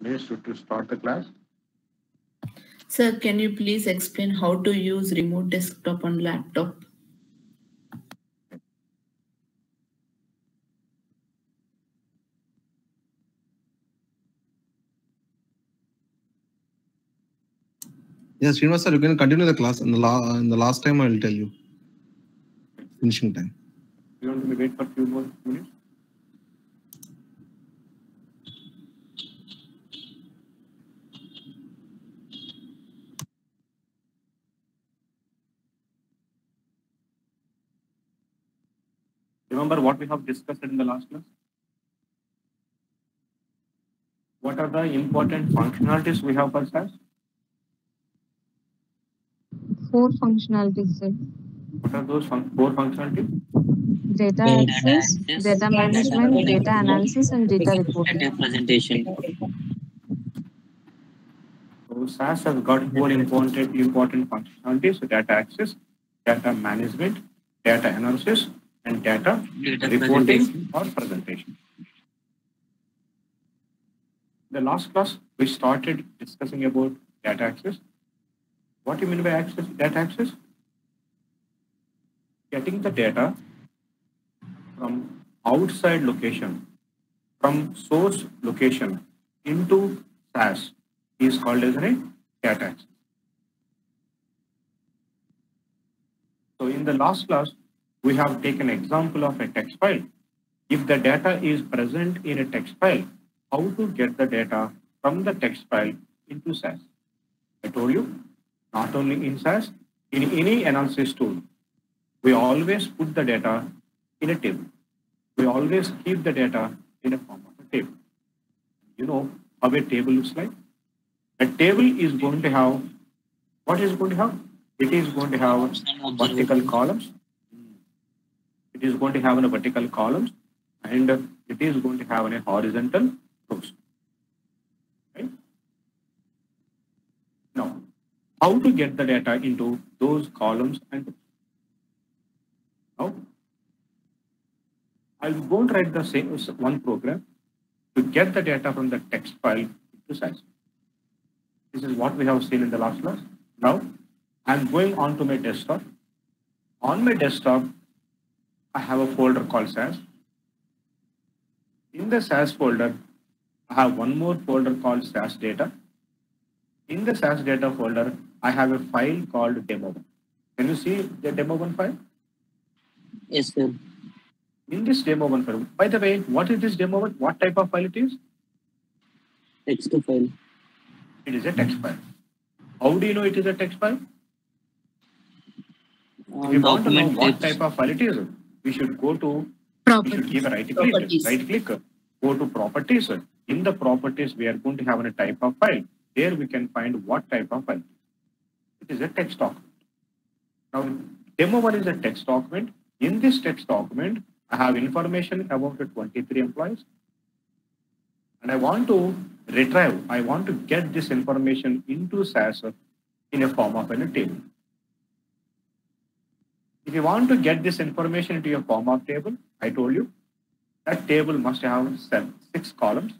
Please to start the class. Sir, can you please explain how to use remote desktop on laptop? Yes, Srinivas sir, you can continue the class. In the last time, I will tell you. Finishing time. You want me to wait for a few more minutes? Remember what we have discussed in the last class? What are the important functionalities we have for SAS? 4 functionalities, sir. What are those 4 functionalities? Data access, data management, data analysis, and data reporting. Data presentation. So SAS has got 4 important functionalities: data access, data management, data analysis, and data reporting or presentation. The last class we started discussing about data access. What do you mean by access? Data access? Getting the data from outside location, from source location into SAS is called as a data access. So in the last class, we have taken example of a text file. If the data is present in a text file, how to get the data from the text file into SAS? I told you, not only in SAS, in any analysis tool, we always put the data in a table. We always keep the data in a form of a table. You know how a table looks like? A table is going to have, what is going to have? It is going to have vertical columns. It is going to have a vertical columns, and it is going to have a horizontal rows. Right? Now, how to get the data into those columns and rows? Now, I'm going to write the same one program to get the data from the text file to SAS. This is what we have seen in the last class. Now, I'm going on to my desktop. On my desktop, I have a folder called SAS. In the SAS folder, I have one more folder called SAS data. In the SAS data folder, I have a file called Demo1. Can you see the Demo1 file? Yes, sir. In this Demo1 file, by the way, what is this Demo1? What type of file it is? Text file. It is a text file. How do you know it is a text file? If you want to know what type of file it is, we should go to, we should give a right click, go to properties. In the properties, we are going to have a type of file. There we can find what type of file. It is a text document. Now, Demo1 is a text document. In this text document, I have information about the 23 employees. And I want to retrieve, I want to get this information into SAS in a form of a table. If you want to get this information into a form of table, I told you that table must have 6 columns.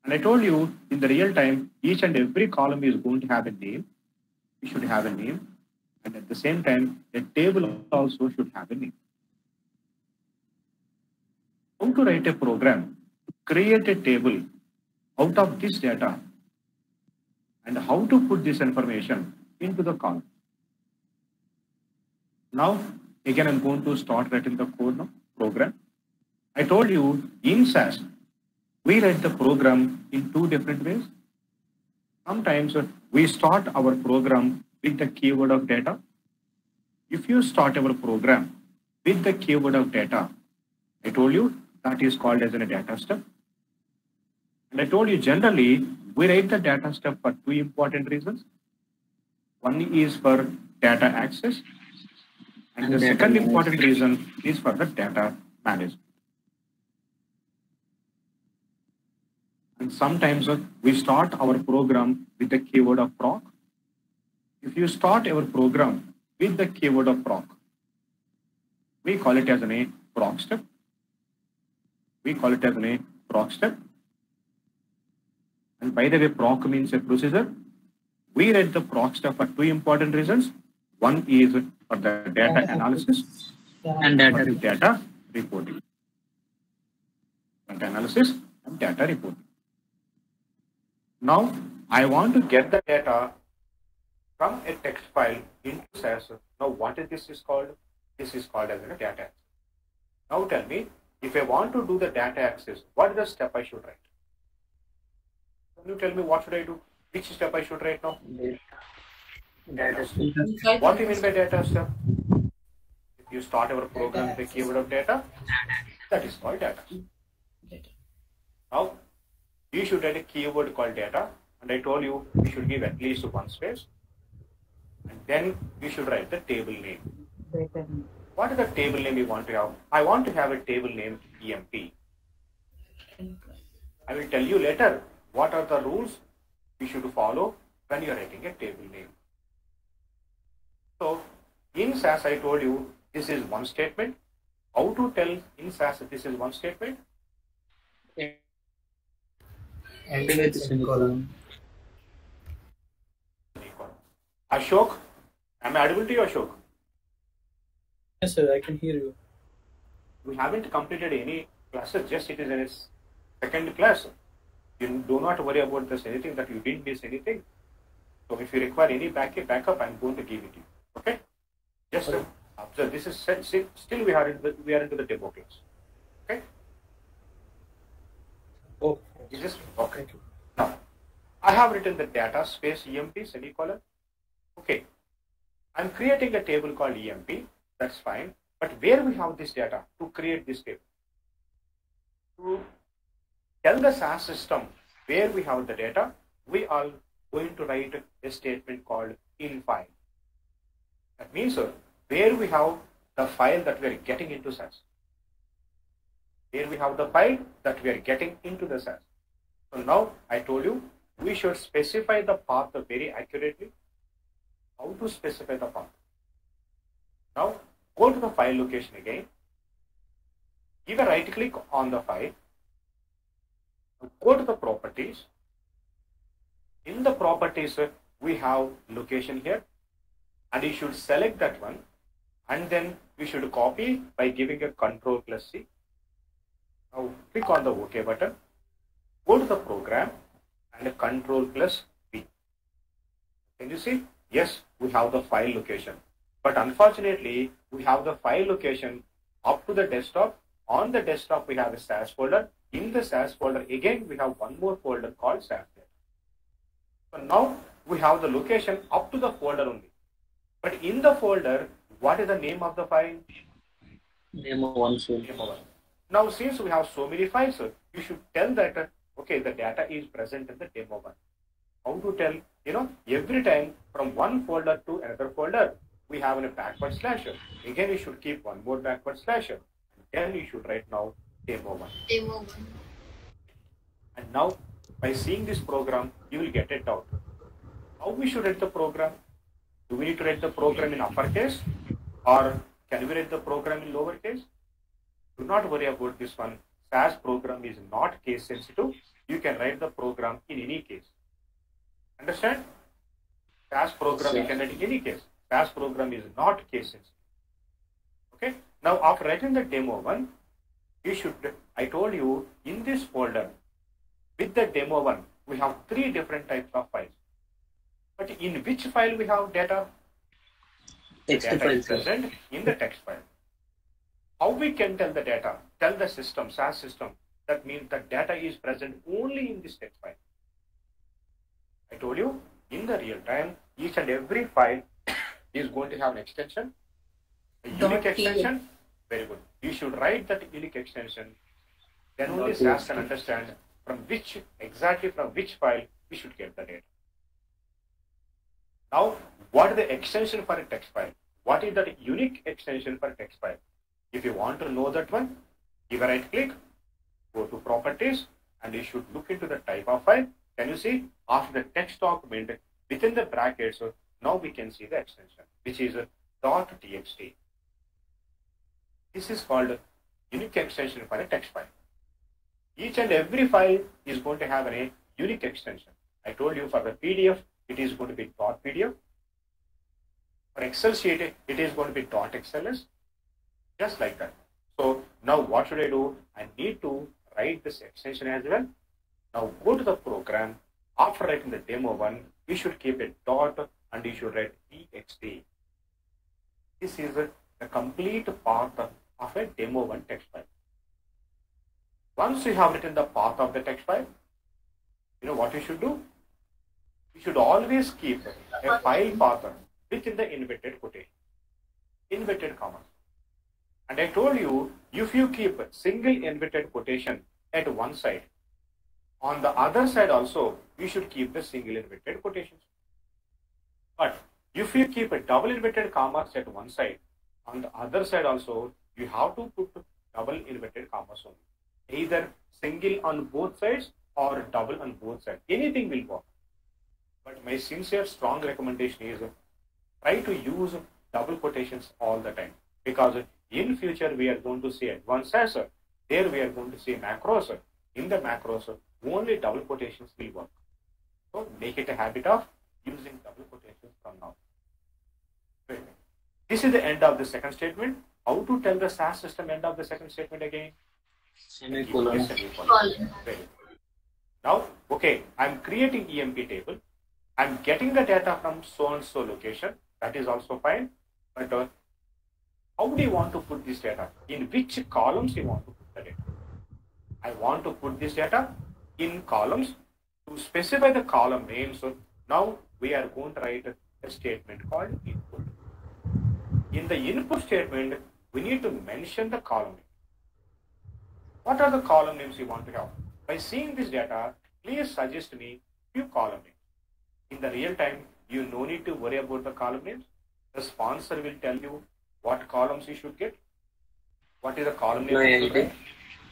And I told you in the real time, each and every column is going to have a name. We should have a name. And at the same time, the table also should have a name. How to write a program, create a table out of this data, and how to put this information into the column. Now, again, I'm going to start writing the code now, program. I told you in SAS, we write the program in 2 different ways. Sometimes we start our program with the keyword of data. If you start our program with the keyword of data, I told you that is called as a data step. And I told you generally, we write the data step for 2 important reasons. One is for data access, and the second important reason is for the data management. And sometimes we start our program with the keyword of proc. If you start our program with the keyword of proc, we call it as a proc step. We call it as a proc step. And by the way, proc means a procedure. We read the proc stuff for two important reasons. One is for the data analysis And for data. the data reporting. Data analysis and data reporting. Now, I want to get the data from a text file into SAS. Now, what is this is called? This is called as a data access. Now, tell me, if I want to do the data access, what is the step I should write? Can you tell me what should I do? Which step I should write now? Data. What do you mean by data step? If you start our program with the keyword of data, that is called data. Now, you should write a keyword called data, and I told you you should give at least one space, and then you should write the table name. What is the table name you want to have? I want to have a table name EMP. I will tell you later what are the rules you should follow when you are writing a table name. So, in SAS, I told you this is one statement. How to tell in SAS this is one statement? Ending with semicolon. Ashok, am I audible to you, Ashok? Yes, sir, I can hear you. We haven't completed any classes, just it is in its second class. You do not worry about this anything that you didn't miss anything. So if you require any backup, I'm going to give it to you. Okay? Just observe. This is still we are into the demo class. Okay? Oh, Is this okay? Now, I have written the data space EMP semicolon. Okay. I'm creating a table called EMP. That's fine. But where we have this data to create this table? To tell the SAS system where we have the data, we are going to write a statement called in file. That means where we have the file that we are getting into SAS. Here we have the file that we are getting into the SAS. So now I told you we should specify the path very accurately. How to specify the path? Now go to the file location again. Give a right click on the file. Go to the properties. In the properties, we have location here, and you should select that one, and then we should copy by giving a Ctrl+C. Now click on the OK button. Go to the program and Ctrl+V. Can you see? Yes, we have the file location, but unfortunately, we have the file location up to the desktop. On the desktop, we have a SAS folder. In the SAS folder, again, we have one more folder called SAS data. So now we have the location up to the folder only. But in the folder, what is the name of the file? Demo 1. Demo 1. Now, since we have so many files, you should tell that, okay, the data is present in the demo 1. How to tell? You know, every time from one folder to another folder, we have a backward slash. Again, you should keep one more backward slash. Then you should write now demo 1. Demo 1. And now, by seeing this program, you will get it out. How we should write the program? Do we need to write the program in uppercase, or can we write the program in lowercase? Do not worry about this one. SAS program is not case sensitive. You can write the program in any case. Understand? SAS program you can write in any case. SAS program is not case sensitive. Okay. Now after writing the demo 1, you should. I told you in this folder with the demo 1, we have 3 different types of files. But in which file we have data? Text Data file. is present in the text file. How we can tell the data? Tell the system, SAS system, that means the data is present only in this text file. I told you in the real time, each and every file is going to have an extension, a unique extension. Very good. You should write that unique extension. Then only SAS can understand exactly from which file we should get the data. Now, what is the extension for a text file? What is that unique extension for a text file? If you want to know that one, give a right click, go to properties, and you should look into the type of file. Can you see? After the text document, within the brackets, now we can see the extension, which is .txt. This is called unique extension for a text file. Each and every file is going to have a unique extension. I told you for the PDF, it is going to be .pdf. For Excel sheet, it is going to be .xls, just like that. So now what should I do? I need to write this extension as well. Now go to the program. After writing the demo1, you should keep a dot and you should write txt. This is the complete path of a demo1 text file. Once you have written the path of the text file, you know what you should do? You should always keep a file path within the inverted quotation, inverted commas. And I told you, if you keep a single inverted quotation at one side, on the other side also, you should keep the single inverted quotations. But if you keep a double inverted commas at one side, on the other side also, you have to put double inverted commas only. Either single on both sides or double on both sides. Anything will work. But my sincere, strong recommendation is try to use double quotations all the time. Because in future, we are going to see advanced SAS. There we are going to see macros. In the macros, only double quotations will work. So make it a habit of using double quotations from now. This is the end of the second statement. How to tell the SAS system end of the second statement again? Semicolon. Now, okay, I'm creating EMP table. I'm getting the data from so and so location. That is also fine. But how do you want to put this data? In which columns you want to put the data? I want to put this data in columns. To specify the column names, so now we are going to write a statement called input. In the input statement, we need to mention the column name. What are the column names you want to have? By seeing this data, please suggest me few column names. In the real time, you no need to worry about the column names. The sponsor will tell you what columns you should get, what is the column name you should write.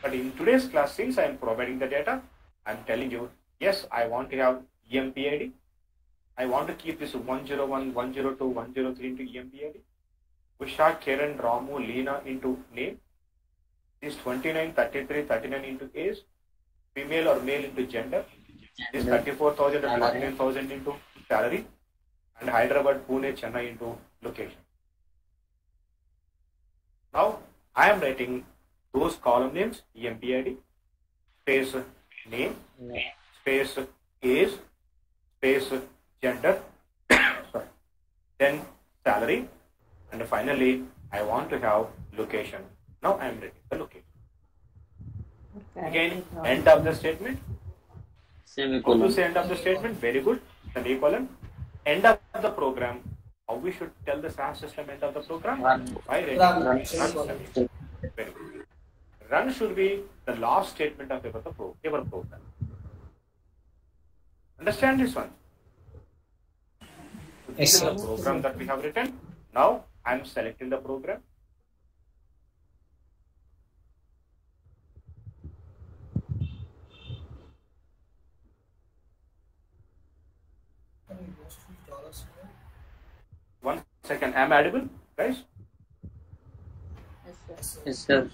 But in today's class, since I am providing the data, I am telling you, yes, I want to have EMP ID. I want to keep this 101, 102, 103 into EMP ID. Usha, Kiran, Ramu, Leena into name. This 29, 33, 39 into age. Female or male into gender. This 34,000 and 49,000 into salary. And Hyderabad, Pune, Chennai into location. Now, I am writing those column names, EMP ID, space name, space age, space gender, sorry, then salary, and finally, I want to have location. Now I am writing the location. Again, end of the statement. How to say end of the statement? Very good. Semicolon. End of the program. How we should tell the SAS system end of the program? By writing run semicolon. Very good. Run should be the last statement of your program. Understand this one? This is the program that we have written. Now I am selecting the program. One second, am I audible, guys? Yes, sir.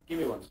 Give me one.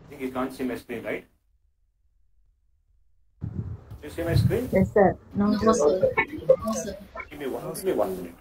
I think you can't see my screen, right? You see my screen? Yes, sir. No, sir. Give me 1 minute.